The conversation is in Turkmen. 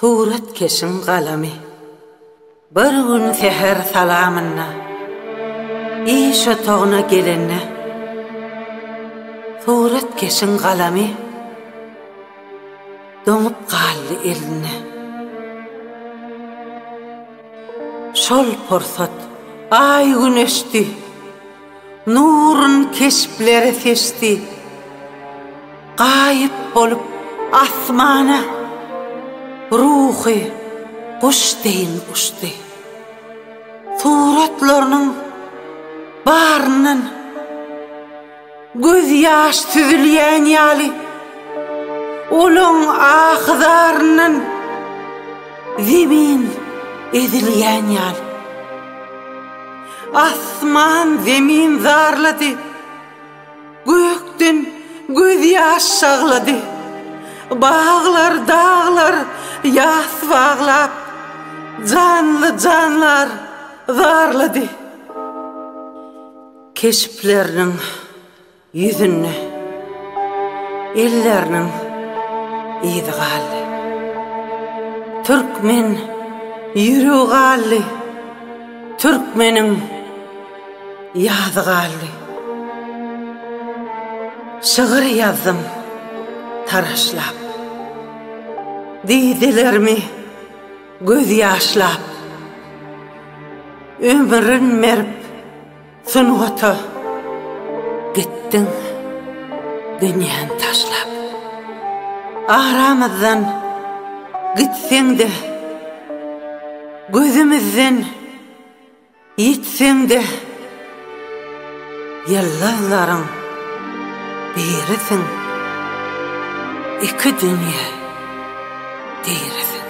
Tuğrat keşin galamy. Bir gün seher salamynna, işe toğuna gelenne. Tuğrat keşin galamy, doňup galdy eline. Şol porsat ay güneşdi, nurun keşpleri seçdi. Gaýyp bolup asmana, ruhy kuş deyin uçdy. Suratlarynyň baryndan göz ýaş süzülýän ýaly, olaň agzaryndan zemin edilýän ýaly. Asman zemin zarlady, gökden göz ýaş şaglady. Bağlar, dağlar ýas bağlap, canlı canlar zarlady. Keşipleriniň yüzüne, elleriniň izi galdy. Türkmen ýüregi galdy, türkmeniň ýazy galdy. Şygyr ýazdym taraşlap, diýdilermi göz ýaşlap. Ömrün merip sunwata, gittiň dünýäni taşlap. Aramyzdan gitseň-de, gözümizden ýitseň-de, ýyldızlaryň birisin, iki dünýä dirisin.